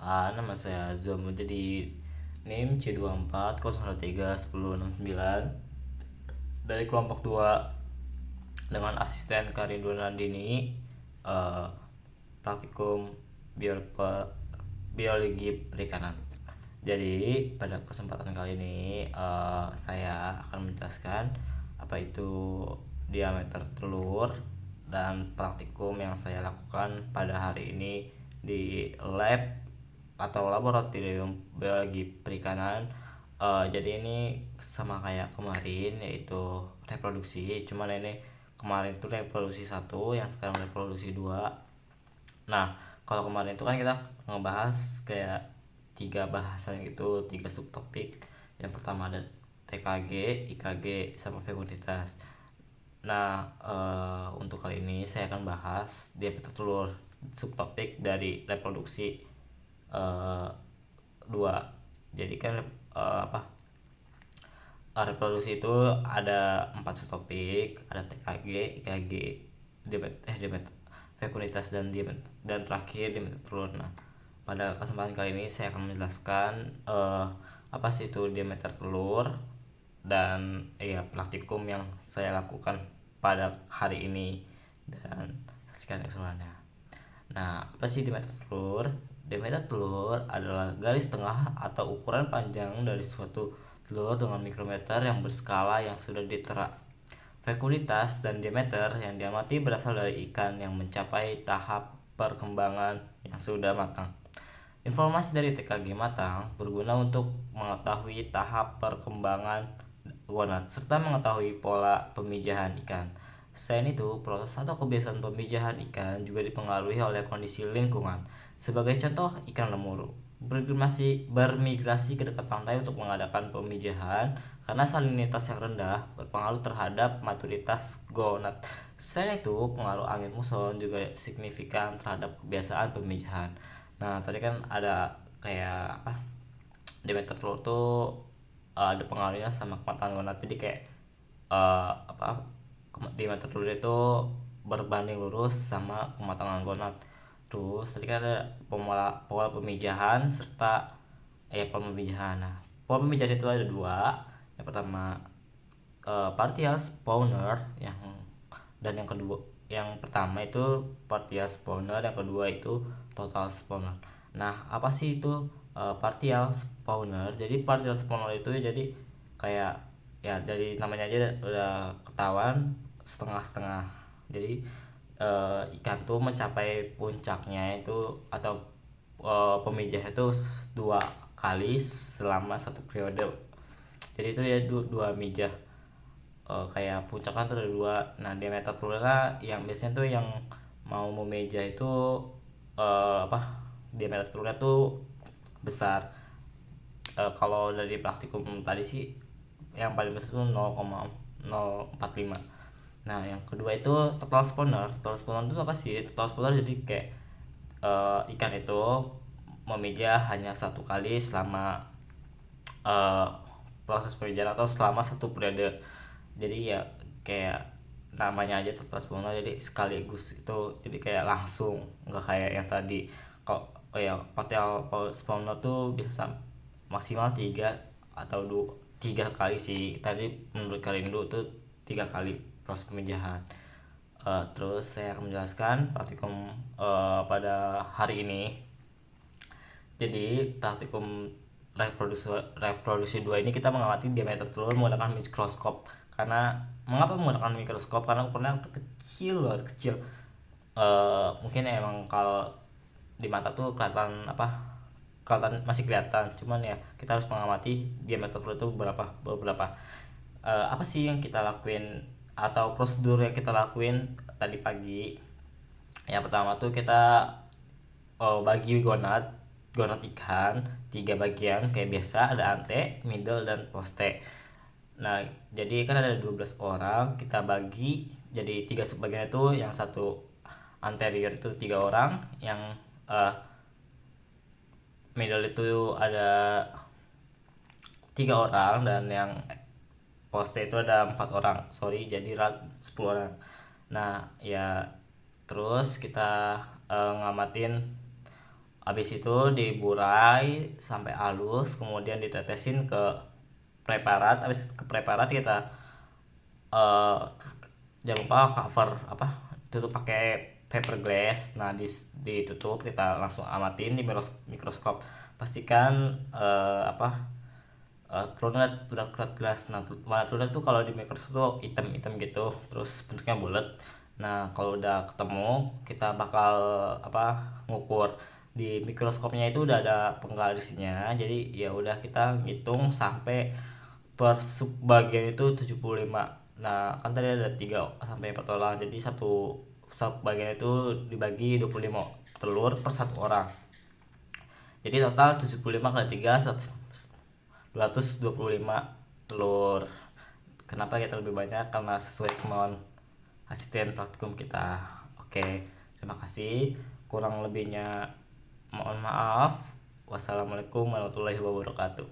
perkenalkan, nama saya Zoom jadi NIM C24013169 dari kelompok 2 dengan asisten Karindu Nandini, praktikum biologi perikanan. Jadi pada kesempatan kali ini saya akan menjelaskan apa itu diameter telur dan praktikum yang saya lakukan pada hari ini di lab atau laboratorium biologi perikanan. Jadi ini sama kayak kemarin, yaitu reproduksi, cuman ini kemarin itu reproduksi 1, yang sekarang reproduksi 2. Nah, kalau kemarin itu kan kita ngebahas kayak 3 bahasan gitu, 3 subtopik. Yang pertama ada TKG, IKG, sama fekunitas. Nah, untuk kali ini saya akan bahas diameter telur, subtopik dari reproduksi 2. Jadi kan reproduksi itu ada 4 subtopik, ada TKG, IKG, diameter fekunitas, dan terakhir diameter telur. Nah, pada kesempatan kali ini saya akan menjelaskan apa sih itu diameter telur dan praktikum yang saya lakukan pada hari ini dan sekian keseluruhannya. Nah, apa sih diameter telur? Diameter telur adalah garis tengah atau ukuran panjang dari suatu telur dengan mikrometer yang berskala yang sudah ditera. Fekunitas dan diameter yang diamati berasal dari ikan yang mencapai tahap perkembangan yang sudah matang. Informasi dari TKG matang berguna untuk mengetahui tahap perkembangan gonad serta mengetahui pola pemijahan ikan. Selain itu, proses atau kebiasaan pemijahan ikan juga dipengaruhi oleh kondisi lingkungan. Sebagai contoh, ikan lemur bermigrasi ke dekat pantai untuk mengadakan pemijahan karena salinitas yang rendah berpengaruh terhadap maturitas gonad. Selain itu, pengaruh angin muson juga signifikan terhadap kebiasaan pemijahan. Nah, tadi kan ada kayak diameter telur tuh ada pengaruhnya sama kematangan gonad. Jadi kayak diameter telur itu berbanding lurus sama kematangan gonad. Terus tadi kan ada pola pemijahan serta pola pemijahan. Nah, pola pemijahan itu ada 2. Yang pertama partial spawner, dan yang pertama itu partial spawner, yang kedua itu total spawner. Nah, apa sih itu partial spawner? Jadi partial spawner itu jadi kayak dari namanya aja udah ketahuan setengah-setengah. Jadi ikan tuh mencapai puncaknya itu atau pemijahan itu 2 kali selama satu periode. Jadi itu ya dua mijah. Kayak puncaknya tuh ada 2. Nah, diameter telurnya yang biasanya tuh yang mau memijah itu diameter telurnya tuh besar. Kalau dari praktikum tadi sih yang paling besar tuh 0,045. Nah, yang kedua itu total spawner. Total spawner itu apa sih? Total spawner jadi kayak ikan itu memijah hanya 1 kali selama proses pemijahan atau selama 1 periode. Jadi ya kayak namanya aja total spawner, jadi sekaligus itu, jadi kayak langsung, nggak kayak yang tadi. Kok partial spawner tuh bisa maksimal 3 atau 3 kali sih. Tadi menurut Karindo tuh 3 kali proses pemijahan. Terus saya akan menjelaskan praktikum pada hari ini. Jadi praktikum reproduksi 2 ini kita mengamati diameter telur menggunakan mikroskop. Mengapa menggunakan mikroskop? Karena ukurannya kecil banget, kecil. Mungkin emang kalau di mata tuh kelihatan masih kelihatan, cuman ya kita harus mengamati diameter telur itu berapa. Apa sih yang kita lakuin atau prosedur yang kita lakuin tadi pagi? Yang pertama tuh kita bagi gonad ikan 3 bagian kayak biasa, ada ante, middle, dan poste. Nah, jadi kan ada 12 orang, kita bagi jadi 3 subbagian. Itu yang satu anterior itu 3 orang, yang middle itu ada 3 orang, dan yang poste itu ada 4 orang. Jadi 10 orang. Nah, ya terus kita ngamatin Habis itu diburai sampai halus, kemudian ditetesin ke preparat. Habis ke preparat kita eh jangan lupa cover apa, tutup pakai paper glass. Nah, ditutup, kita langsung amatin di mikroskop. Pastikan telurnya udah keluar gelas. Nah, warna telurnya tuh kalau di mikroskop tuh hitam-hitam gitu, terus bentuknya bulat. Nah, kalau udah ketemu, kita bakal ngukur. Di mikroskopnya itu udah ada penggarisnya, jadi ya udah kita ngitung sampai per subbagian itu 75. Nah, kan tadi ada 3 sampai 4 orang, jadi satu subbagian itu dibagi 25 telur per satu orang. Jadi total 75 kali 3 225 telur. Kenapa kita lebih banyak? Karena sesuai kemauan asisten praktikum kita. Oke, terima kasih. Kurang lebihnya mohon maaf. Wassalamualaikum warahmatullahi wabarakatuh.